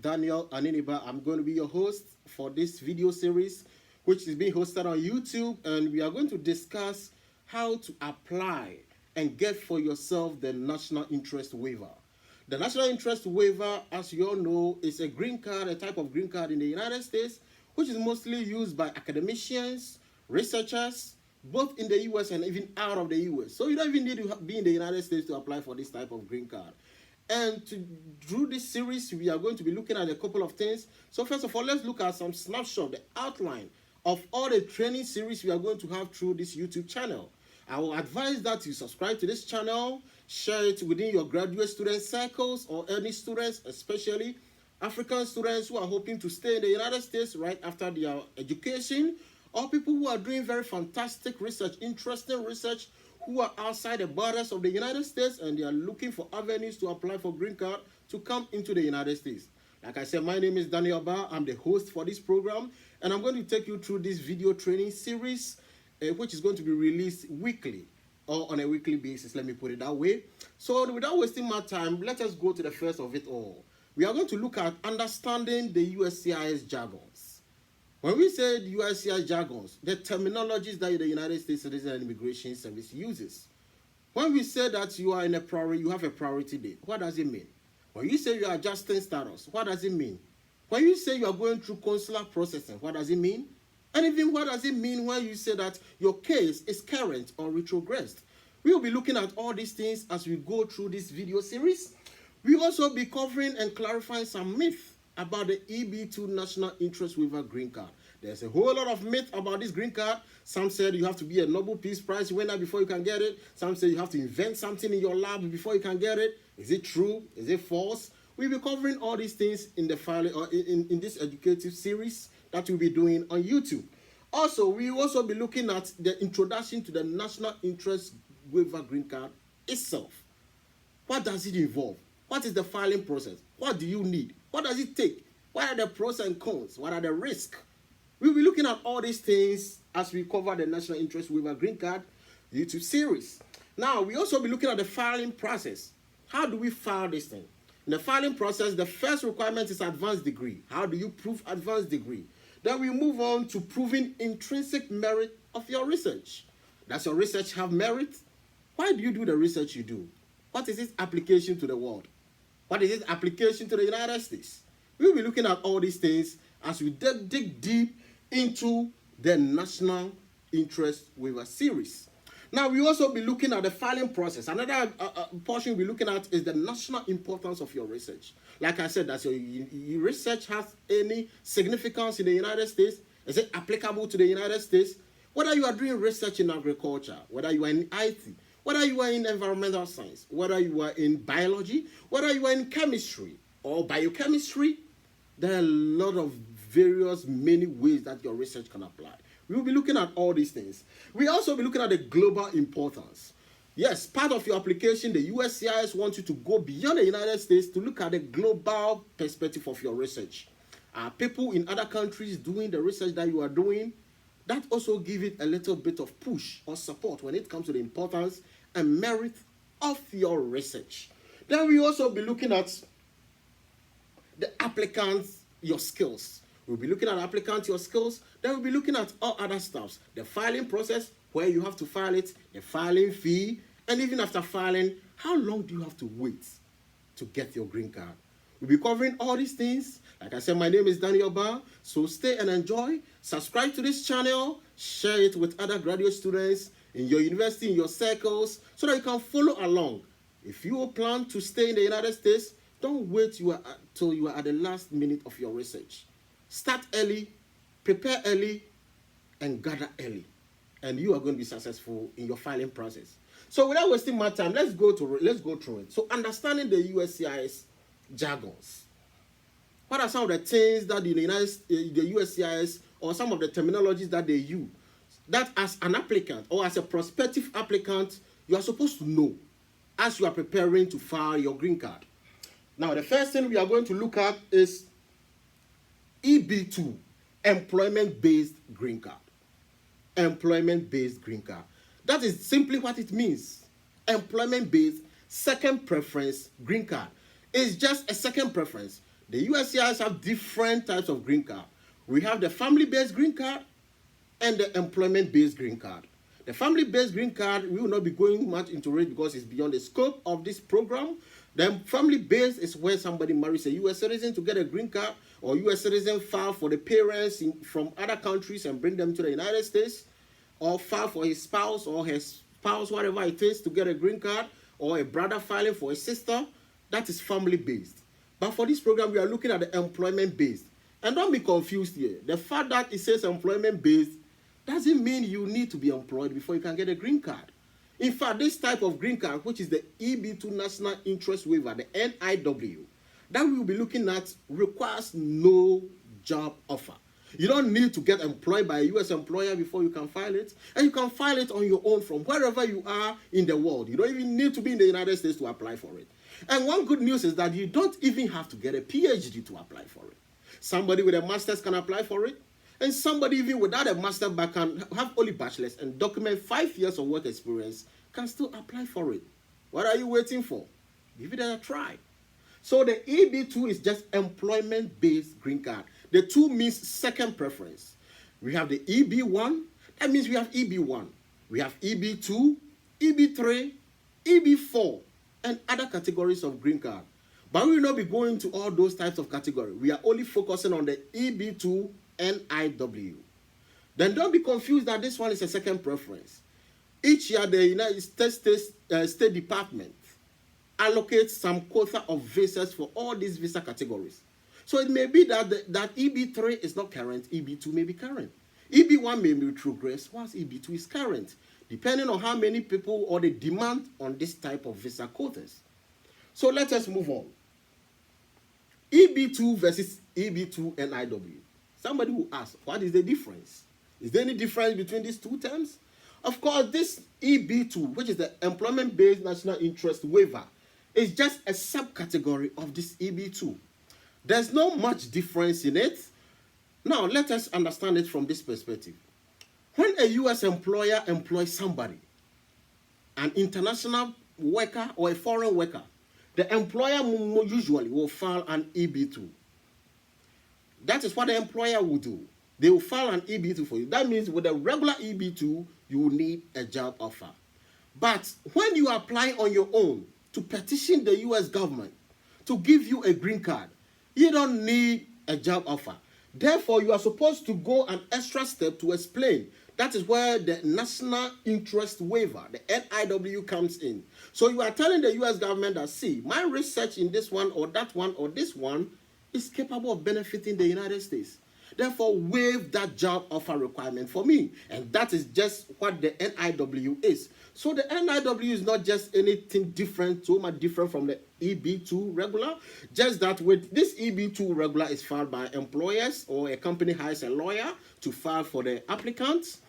Daniel Aniniba. I'm going to be your host for this video series, which is being hosted on YouTube, and we are going to discuss how to apply and get for yourself the national interest waiver. The national interest waiver, as you all know, is a green card, a type of green card in the United States, which is mostly used by academicians, researchers, both in the US and even out of the US. So you don't even need to be in the United States to apply for this type of green card. And through this series, we are going to be looking at a couple of things. So first of all, let's look at some snapshot, the outline of all the training series we are going to have through this YouTube channel. I will advise that you subscribe to this channel, share it within your graduate student circles or any students, especially African students who are hoping to stay in the United States right after their education, or people who are doing very fantastic research, interesting research, who are outside the borders of the United States and they are looking for avenues to apply for green card to come into the United States. Like I said, my name is Daniel Ba. I'm the host for this program, and I'm going to take you through this video training series, which is going to be released weekly or on a weekly basis. Let me put it that way. So without wasting my time, let us go to the first of it all. We are going to look at understanding the USCIS jargons. When we say the USCIS jargons, the terminologies that the United States Citizen and Immigration Service uses. When we say that you are in a priority, you have a priority date, what does it mean? When you say you are adjusting status, what does it mean? When you say you are going through consular processing, what does it mean? And even what does it mean when you say that your case is current or retrogressed? We will be looking at all these things as we go through this video series. We will also be covering and clarifying some myths about the EB2 National Interest Waiver Green Card. There's a whole lot of myth about this green card. Some said you have to be a Nobel Peace Prize winner before you can get it. Some say you have to invent something in your lab before you can get it. Is it true? Is it false? We'll be covering all these things in the file or in this educative series that we'll be doing on YouTube. Also, we will also be looking at the introduction to the National Interest Waiver Green Card itself. What does it involve? What is the filing process? What do you need? What does it take? What are the pros and cons? What are the risks? We'll be looking at all these things as we cover the National Interest Waiver Green Card YouTube series. Now, we also be looking at the filing process. How do we file this thing? In the filing process, the first requirement is advanced degree. How do you prove advanced degree? Then we move on to proving intrinsic merit of your research. Does your research have merit? Why do you do the research you do? What is its application to the world? What is its application to the United States? We'll be looking at all these things as we dig deep into the National Interest Waiver series. Now, we also be looking at the filing process. Another portion we'll be looking at is the national importance of your research. Like I said, does your research has any significance in the United States? Is it applicable to the United States? Whether you are doing research in agriculture, whether you are in IT, whether you are in environmental science, whether you are in biology, whether you are in chemistry or biochemistry, there are a lot of many ways that your research can apply. We will be looking at all these things. We also be looking at the global importance. Yes, part of your application, the USCIS wants you to go beyond the United States to look at the global perspective of your research. Are people in other countries doing the research that you are doing? That also gives it a little bit of push or support when it comes to the importance and merit of your research. Then we also be looking at the applicants, your skills. We'll be looking at applicants, your skills. Then we'll be looking at all other stuff. The filing process, where you have to file it, the filing fee, and even after filing, how long do you have to wait to get your green card? We'll be covering all these things. Like I said, my name is Daniel Ba. So stay and enjoy. Subscribe to this channel. Share it with other graduate students in your university, in your circles, so that you can follow along. If you plan to stay in the United States, don't wait till you are at the last minute of your research. Start early, prepare early, and gather early. And you are going to be successful in your filing process. So without wasting my time, let's go through it. So understanding the USCIS jargons. What are some of the things that the USCIS or some of the terminologies that they use that as an applicant or as a prospective applicant, you are supposed to know as you are preparing to file your green card? Now, the first thing we are going to look at is EB2, Employment-Based Green Card. Employment-Based Green Card. That is simply what it means. Employment-Based Second Preference Green Card. It's just a second preference. The USCIS have different types of green card. We have the family-based green card and the employment-based green card. The family-based green card, we will not be going much into it because it's beyond the scope of this program. The family-based is where somebody marries a U.S. citizen to get a green card, or U.S. citizen file for the parents from other countries and bring them to the United States, or file for his spouse or his spouse, whatever it is, to get a green card, or a brother filing for a sister. That is family-based. But for this program, we are looking at the employment-based. And don't be confused here. The fact that it says employment-based doesn't mean you need to be employed before you can get a green card. In fact, this type of green card, which is the EB2 National Interest Waiver, the NIW, that we will be looking at, requires no job offer. You don't need to get employed by a U.S. employer before you can file it. And you can file it on your own from wherever you are in the world. You don't even need to be in the United States to apply for it. And one good news is that you don't even have to get a PhD to apply for it. Somebody with a master's can apply for it. And somebody even without a master's but can have only bachelor's and document 5 years of work experience can still apply for it. What are you waiting for? Give it a try. So the EB2 is just employment-based green card. The 2 means second preference. We have the EB1. That means we have EB1. We have EB2, EB3, EB4, and other categories of green card. But we will not be going to all those types of categories. We are only focusing on the EB2 NIW. Then don't be confused that this one is a second preference. Each year, the United States State Department allocates some quota of visas for all these visa categories. So it may be that that EB3 is not current, EB2 may be current. EB1 may be retrogress, whilst EB2 is current, depending on how many people or the demand on this type of visa quotas. So let us move on. EB2 versus EB2 NIW. Somebody will ask, what is the difference? Is there any difference between these two terms? Of course, this EB2, which is the Employment-Based National Interest Waiver, is just a subcategory of this EB2. There's not much difference in it. Now, let us understand it from this perspective. When a U.S. employer employs somebody, an international worker or a foreign worker, the employer usually will file an EB2. That is what the employer will do. They will file an EB2 for you. That means with a regular EB2, you will need a job offer. But when you apply on your own to petition the U.S. government to give you a green card, you don't need a job offer. Therefore, you are supposed to go an extra step to explain. That is where the National Interest Waiver, the NIW, comes in. So you are telling the U.S. government that, see, my research in this one or that one or this one is capable of benefiting the United States. Therefore, waive that job offer requirement for me. And that is just what the NIW is. So the NIW is not just anything different, so much different from the EB2 regular. Just that with this EB2 regular is filed by employers, or a company hires a lawyer to file for the applicants.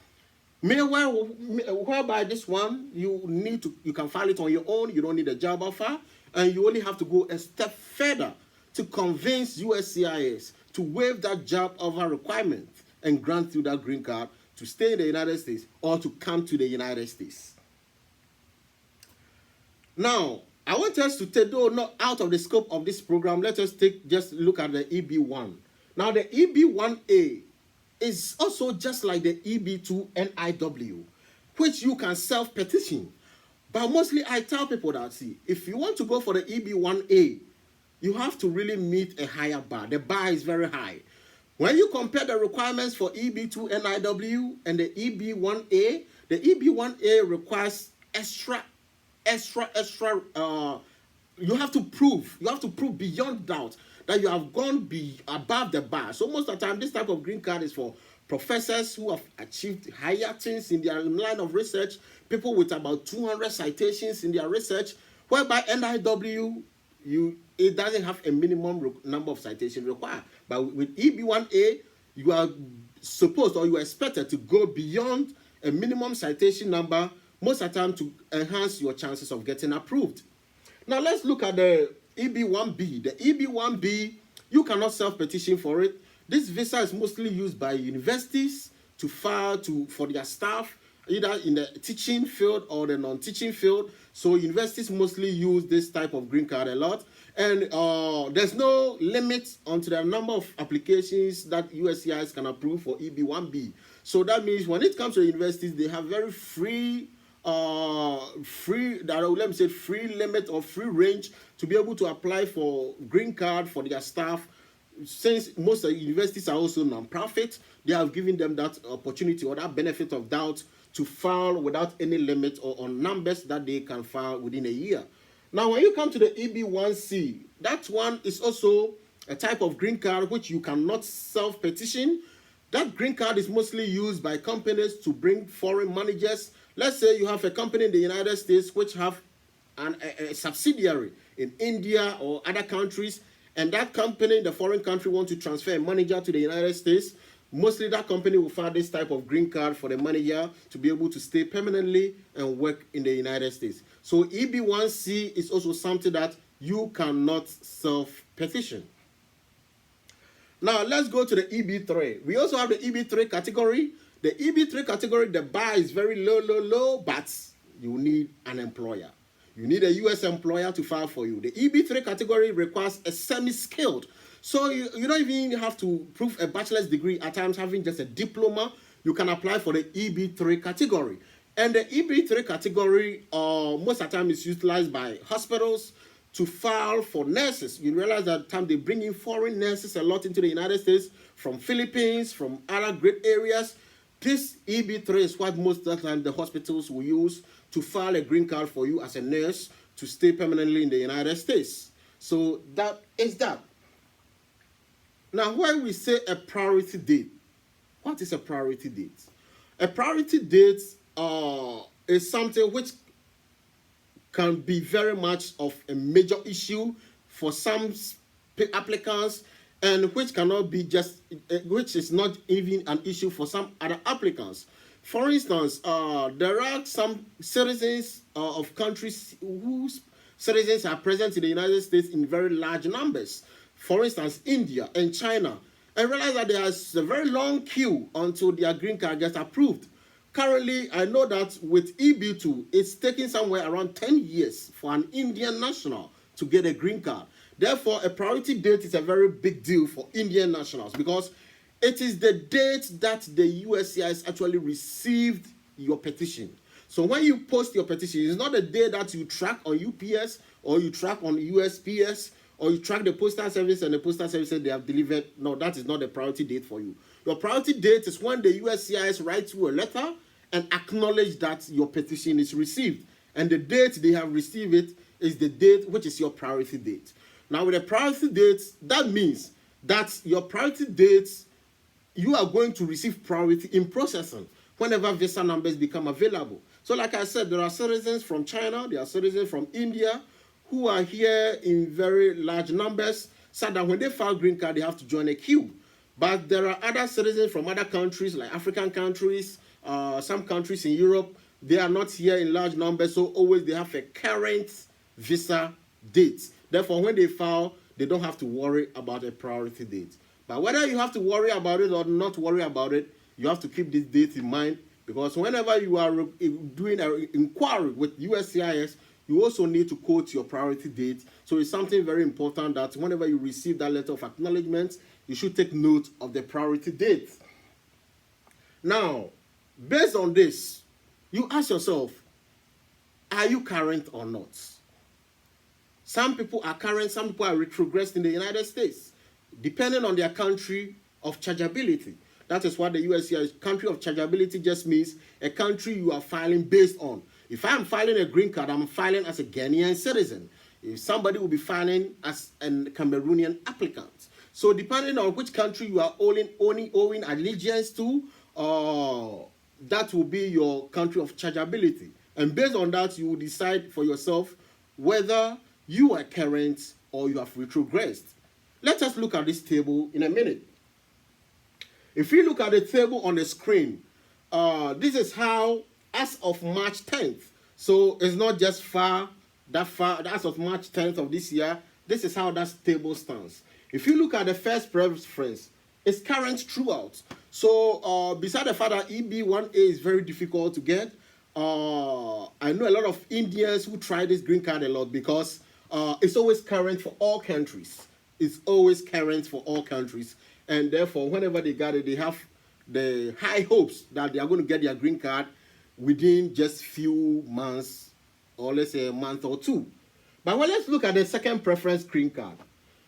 Meanwhile, whereby this one, you can file it on your own. You don't need a job offer. And you only have to go a step further to convince USCIS to waive that job offer requirement and grant you that green card to stay in the United States or to come to the United States. Now, I want us to take, though not out of the scope of this program, let us just look at the EB1. Now, the EB1A is also just like the EB2 NIW, which you can self-petition. But mostly I tell people that, see, if you want to go for the EB1A, you have to really meet a higher bar. The bar is very high. When you compare the requirements for EB2 NIW and the EB1A, the EB1A requires extra, you have to prove beyond doubt that you have gone above the bar. So most of the time, this type of green card is for professors who have achieved higher things in their line of research, people with about 200 citations in their research, whereby NIW, it doesn't have a minimum number of citations required. But with EB1A, you are supposed or you are expected to go beyond a minimum citation number most of the time to enhance your chances of getting approved. Now let's look at the EB1B. The EB1B, you cannot self-petition for it. This visa is mostly used by universities to file for their staff either in the teaching field or the non-teaching field. So universities mostly use this type of green card a lot. And there's no limit onto the number of applications that USCIS can approve for EB1B. So that means when it comes to universities, they have very free limit or free range to be able to apply for green card for their staff. Since most of the universities are also non-profit, they have given them that opportunity or that benefit of doubt to file without any limit or on numbers that they can file within a year. Now, when you come to the EB1C, that one is also a type of green card which you cannot self-petition. That green card is mostly used by companies to bring foreign managers. Let's say you have a company in the United States which have a subsidiary in India or other countries, and that company in the foreign country wants to transfer a manager to the United States. Mostly that company will file this type of green card for the manager to be able to stay permanently and work in the United States. So EB1C is also something that you cannot self-petition. Now let's go to the EB3. We also have the EB3 category. The EB3 category, the bar is very low, but you need an employer. You need a US employer to file for you. The EB3 category requires a semi-skilled. So you don't even have to prove a bachelor's degree. At times, having just a diploma, you can apply for the EB3 category. And the EB3 category, most of the time, is utilized by hospitals to file for nurses. You realize that time they bring in foreign nurses a lot into the United States from Philippines, from other great areas. This EB3 is what most of the time the hospitals will use to file a green card for you as a nurse to stay permanently in the United States. So that is that. Now, when we say a priority date, what is a priority date? A priority date is something which can be very much of a major issue for some applicants, and which cannot be which is not even an issue for some other applicants. For instance, there are some citizens of countries whose citizens are present in the United States in very large numbers. For instance, India and China, and realize that there is a very long queue until their green card gets approved. Currently, I know that with EB2, it's taking somewhere around 10 years for an Indian national to get a green card. Therefore, a priority date is a very big deal for Indian nationals because it is the date that the USCIS actually received your petition. So when you post your petition, it's not the day that you track on UPS or you track on USPS or you track the postal service and the postal service said they have delivered. No, that is not the priority date for you. Your priority date is when the USCIS writes you a letter and acknowledge that your petition is received. And the date they have received it is the date which is your priority date. Now, with a priority date, that means that your priority dates, you are going to receive priority in processing whenever visa numbers become available. So like I said, there are citizens from China, there are citizens from India who are here in very large numbers, so that when they file green card, they have to join a queue. But there are other citizens from other countries, like African countries, some countries in Europe, they are not here in large numbers, so always they have a current visa date. Therefore, when they file, they don't have to worry about a priority date. But whether you have to worry about it or not worry about it, you have to keep this date in mind, because whenever you are doing an inquiry with USCIS, you also need to quote your priority date. So it's something very important that whenever you receive that letter of acknowledgement, you should take note of the priority date. Now, based on this, you ask yourself, are you current or not? Some people are current, some people are retrogressed in the United States, depending on their country of chargeability. That is what the USCIS country of chargeability just means, a country you are filing based on. If I'm filing a green card, I'm filing as a Ghanaian citizen. If somebody will be filing as a Cameroonian applicant. So depending on which country you are owing allegiance to, that will be your country of chargeability. And based on that, you will decide for yourself whether you are current or you have retrogressed. Let us look at this table in a minute. If you look at the table on the screen, this is how, as of March 10th, so it's not just that far, as of March 10th of this year, this is how that table stands. If you look at the first preference, it's current throughout. So beside the fact that EB1A is very difficult to get, I know a lot of Indians who try this green card a lot because it's always current for all countries. It's always current for all countries. And therefore, whenever they get it, they have the high hopes that they are going to get their green card within just few months, or let's say a month or two. But well, let's look at the second preference green card.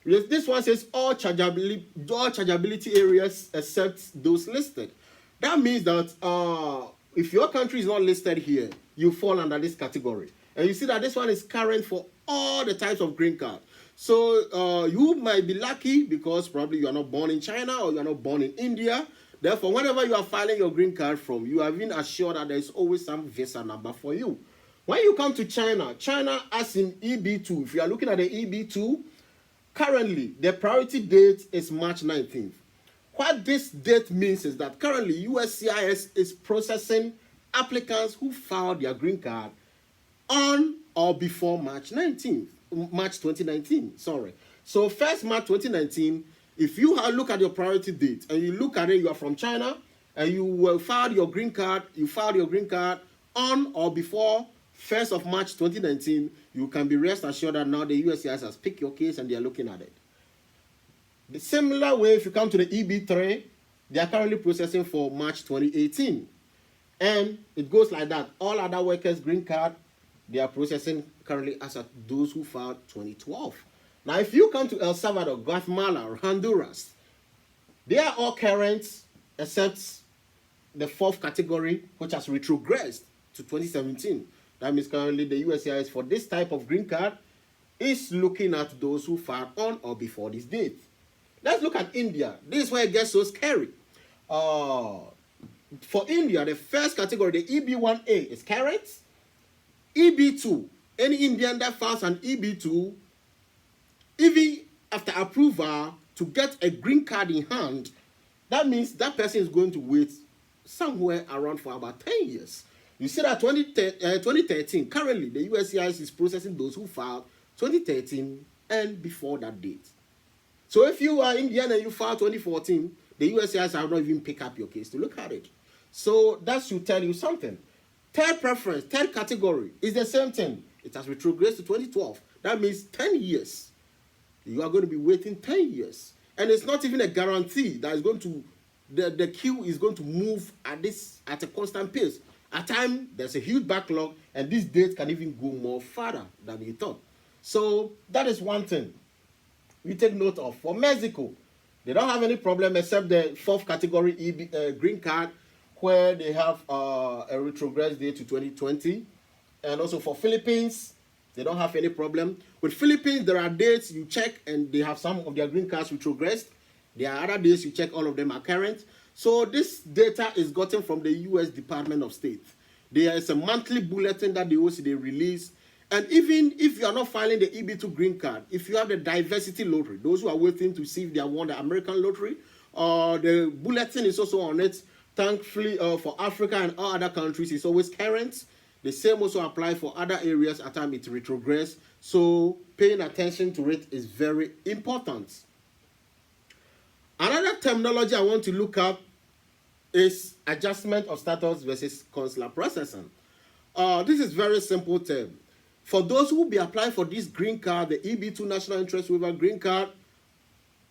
This one says all chargeability areas except those listed. That means that if your country is not listed here, you fall under this category. And you see that this one is current for all the types of green card. So you might be lucky because probably you are not born in China or you are not born in India. Therefore, whenever you are filing your green card from, you have been assured that there is always some visa number for you. When you come to China, China as in EB2, if you are looking at the EB2, currently the priority date is March 19th. What this date means is that currently USCIS is processing applicants who filed their green card on or before March 2019, sorry. So 1st March 2019, if you look at your priority date and you look at it, you are from China and you filed your green card, on or before 1st of March 2019, you can be rest assured that now the USCIS has picked your case and they are looking at it. The similar way, if you come to the EB3, they are currently processing for March 2018. And it goes like that. All other workers' green card, they are processing currently as at those who filed 2012. Now, if you come to El Salvador, Guatemala, or Honduras, they are all current except the 4th category, which has retrogressed to 2017. That means currently the USCIS for this type of green card is looking at those who filed on or before this date. Let's look at India. This is where it gets so scary. For India, the first category, the EB1A, is current. EB2, any Indian that files an EB2, even after approval to get a green card in hand, that means that person is going to wait somewhere around for about 10 years. You see that 2013, currently the USCIS is processing those who filed 2013 and before that date. So if you are Indian and you filed 2014, the USCIS have not even picked up your case to look at it. So that should tell you something. Third preference, third category is the same thing. It has retrogressed to 2012. That means 10 years. You are going to be waiting 10 years. And it's not even a guarantee that is going to, the queue is going to move at a constant pace. At times, there's a huge backlog, and this date can even go more further than you thought. So that is one thing we take note of. For Mexico, they don't have any problem except the 4th category green card, where they have a retrogress date to 2020. And also for Philippines, they don't have any problem. With Philippines, there are dates you check and they have some of their green cards retrogressed. There are other dates you check, all of them are current. So this data is gotten from the U.S. Department of State. There is a monthly bulletin that they release. And even if you are not filing the EB2 green card, if you have the diversity lottery, those who are waiting to see if they have won the American lottery, the bulletin is also on it. Thankfully, for Africa and all other countries, it's always current. The same also applies for other areas at time it retrogress. So paying attention to it is very important. Another terminology I want to look up is adjustment of status versus consular processing. This is very simple term. For those who will be applying for this green card, the EB2 National Interest Waiver green card,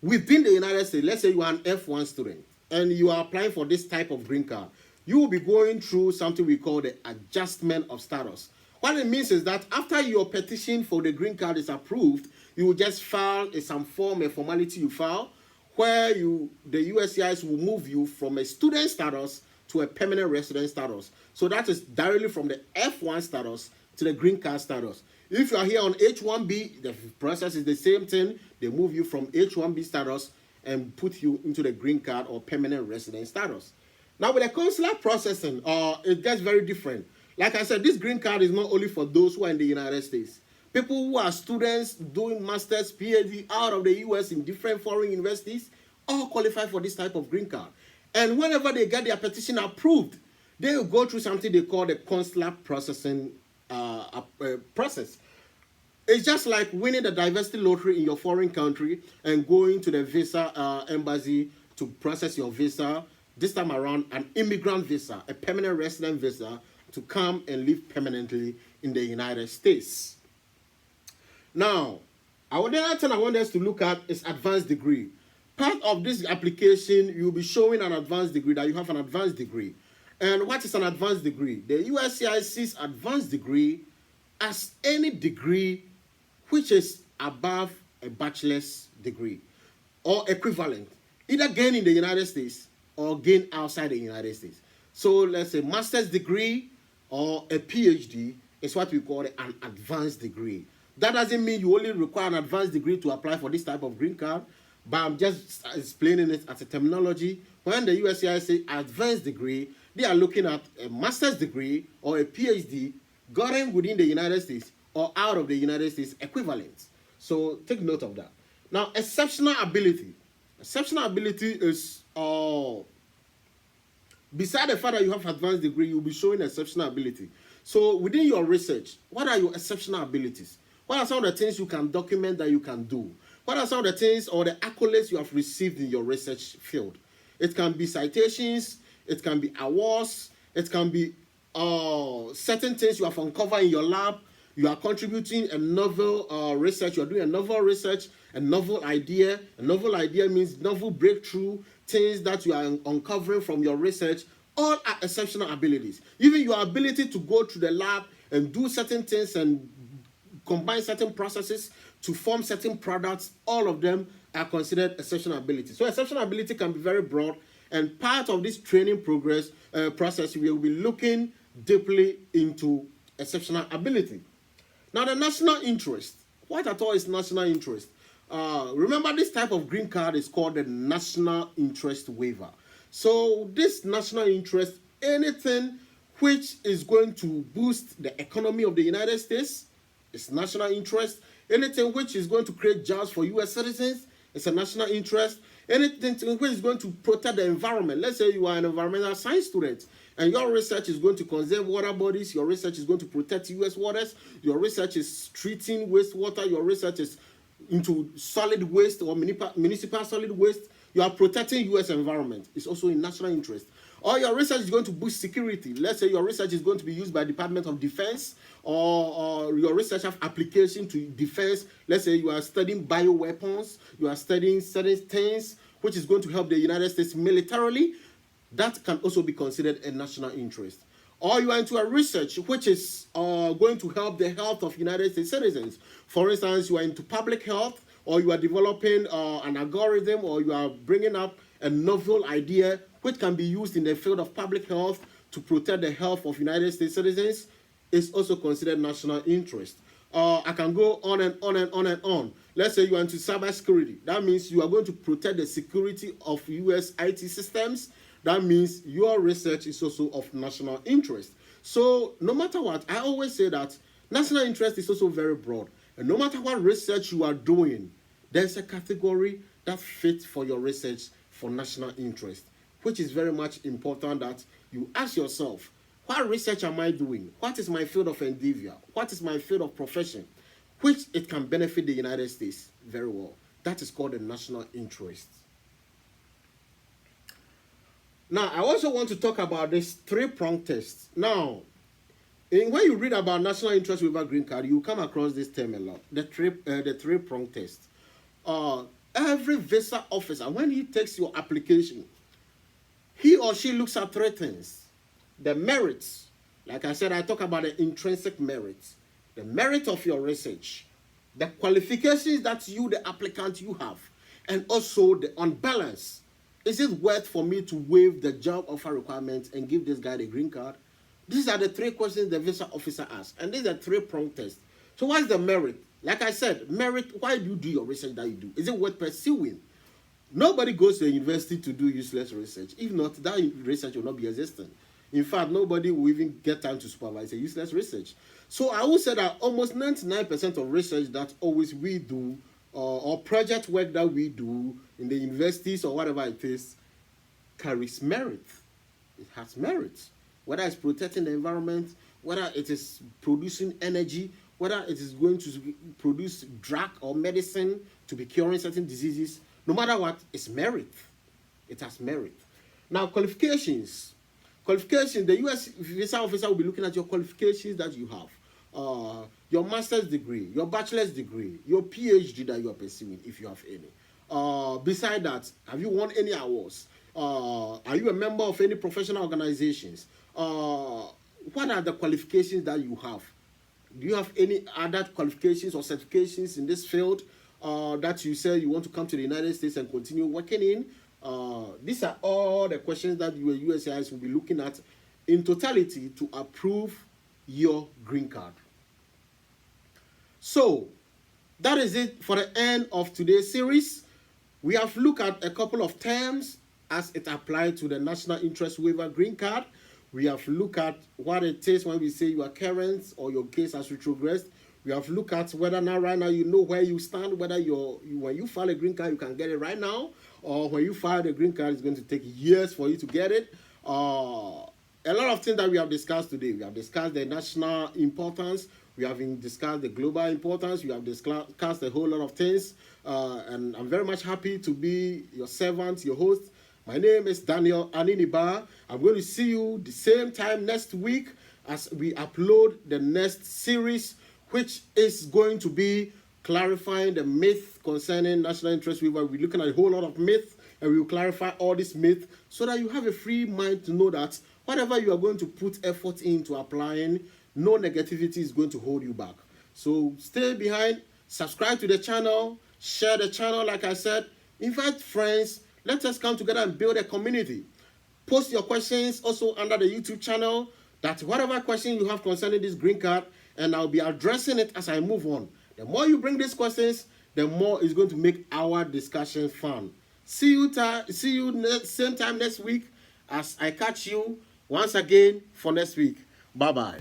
within the United States, let's say you are an F1 student and you are applying for this type of green card, you will be going through something we call the adjustment of status. What it means is that after your petition for the green card is approved, you will just file some form, a formality you file, where the USCIS will move you from a student status to a permanent resident status. So that is directly from the F1 status to the green card status. If you are here on H1B, the process is the same thing. They move you from H1B status and put you into the green card or permanent resident status. Now with the consular processing, it gets very different. Like I said, this green card is not only for those who are in the United States. People who are students doing masters, PhD out of the US in different foreign universities all qualify for this type of green card. And whenever they get their petition approved, they will go through something they call the consular processing process. It's just like winning the diversity lottery in your foreign country and going to the visa embassy to process your visa. This time around, an immigrant visa, a permanent resident visa to come and live permanently in the United States. Now, the other thing I want us to look at is advanced degree. Part of this application, you'll be showing an advanced degree, that you have an advanced degree. And what is an advanced degree? The USCIS sees advanced degree as any degree which is above a bachelor's degree or equivalent, either gained in the United States or gained outside the United States. So let's say master's degree or a PhD is what we call an advanced degree. That doesn't mean you only require an advanced degree to apply for this type of green card, but I'm just explaining it as a terminology. When the USCIS say advanced degree, they are looking at a master's degree or a PhD gotten within the United States or out of the United States equivalent. So take note of that. Now, exceptional ability. Exceptional ability is, beside the fact that you have advanced degree, you'll be showing exceptional ability. So within your research, what are your exceptional abilities? What are some of the things you can document that you can do? What are some of the things or the accolades you have received in your research field? It can be citations, it can be awards, it can be certain things you have uncovered in your lab. You are contributing a novel research, you are doing a novel research, a novel idea. A novel idea means novel breakthrough, things that you are uncovering from your research. All are exceptional abilities. Even your ability to go through the lab and do certain things and combine certain processes to form certain products, all of them are considered exceptional abilities. So exceptional ability can be very broad, and part of this training process, we will be looking deeply into exceptional ability. Now, the national interest. What at all is national interest? Remember, this type of green card is called the national interest waiver. So this national interest, anything which is going to boost the economy of the United States, is national interest. Anything which is going to create jobs for U.S. citizens, it's a national interest. Anything which is going to protect the environment. Let's say you are an environmental science student and your research is going to conserve water bodies, your research is going to protect U.S. waters, your research is treating wastewater, your research is into solid waste or municipal solid waste, you are protecting U.S. environment. It's also in national interest. Or your research is going to boost security. Let's say your research is going to be used by Department of Defense, or your research have application to defense. Let's say you are studying bioweapons, you are studying certain things which is going to help the United States militarily. That can also be considered a national interest. Or you are into a research which is going to help the health of United States citizens. For instance, you are into public health, or you are developing an algorithm, or you are bringing up a novel idea which can be used in the field of public health to protect the health of United States citizens, is also considered national interest. I can go on and on and on and on. Let's say you are into cybersecurity. That means you are going to protect the security of U.S. IT systems. That means your research is also of national interest. So no matter what, I always say that national interest is also very broad. And no matter what research you are doing, there's a category that fits for your research for national interest, which is very much important that you ask yourself, what research am I doing? What is my field of endeavor? What is my field of profession? Which it can benefit the United States very well. That is called a national interest. Now, I also want to talk about this three-prong test. Now, when you read about national interest waiver green card, you come across this term a lot, the three-prong test. Every visa officer, when he takes your application, he or she looks at three things. The merits, like I said, I talk about the intrinsic merits, the merit of your research, the qualifications that you, the applicant, you have, and also the unbalance. Is it worth for me to waive the job offer requirements and give this guy the green card? These are the three questions the visa officer asks, and these are three-prong test. So what's the merit? Like I said, merit, why do you do your research that you do? Is it worth pursuing? Nobody goes to a university to do useless research. If not, that research will not be existent. In fact, nobody will even get time to supervise a useless research. So I would say that almost 99% of research that always we do, or project work that we do in the universities or whatever it is, carries merit. It has merit. Whether it's protecting the environment, whether it is producing energy, whether it is going to produce drug or medicine to be curing certain diseases, no matter what, it's merit. It has merit. Now, qualifications. Qualifications, the U.S. visa officer will be looking at your qualifications that you have. Your master's degree, your bachelor's degree, your PhD that you are pursuing, if you have any. Beside that, have you won any awards? Are you a member of any professional organizations? What are the qualifications that you have? Do you have any other qualifications or certifications in this field that you say you want to come to the United States and continue working in? These are all the questions that your USCIS will be looking at in totality to approve your green card. So, that is it for the end of today's series. We have looked at a couple of terms as it applies to the National Interest Waiver Green Card. We have looked at what it is when we say you are current or your case has retrogressed. We have looked at whether now right now you know where you stand, whether when you file a green card you can get it right now, or when you file the green card it's going to take years for you to get it. A lot of things that we have discussed today. We have discussed the national importance. We have discussed the global importance. We have discussed a whole lot of things. And I'm very much happy to be your servant, your host. My name is Daniel Aniniba. I'm going to see you the same time next week as we upload the next series, which is going to be clarifying the myth concerning national interest waiver. We're looking at a whole lot of myths, and we will clarify all these myths so that you have a free mind to know that whatever you are going to put effort into applying, no negativity is going to hold you back. So stay behind, subscribe to the channel, share the channel like I said, invite friends. Let us come together and build a community. Post your questions also under the YouTube channel, that whatever question you have concerning this green card, and I'll be addressing it as I move on. The more you bring these questions, the more it's going to make our discussion fun. See you same time next week as I catch you once again for next week. Bye-bye.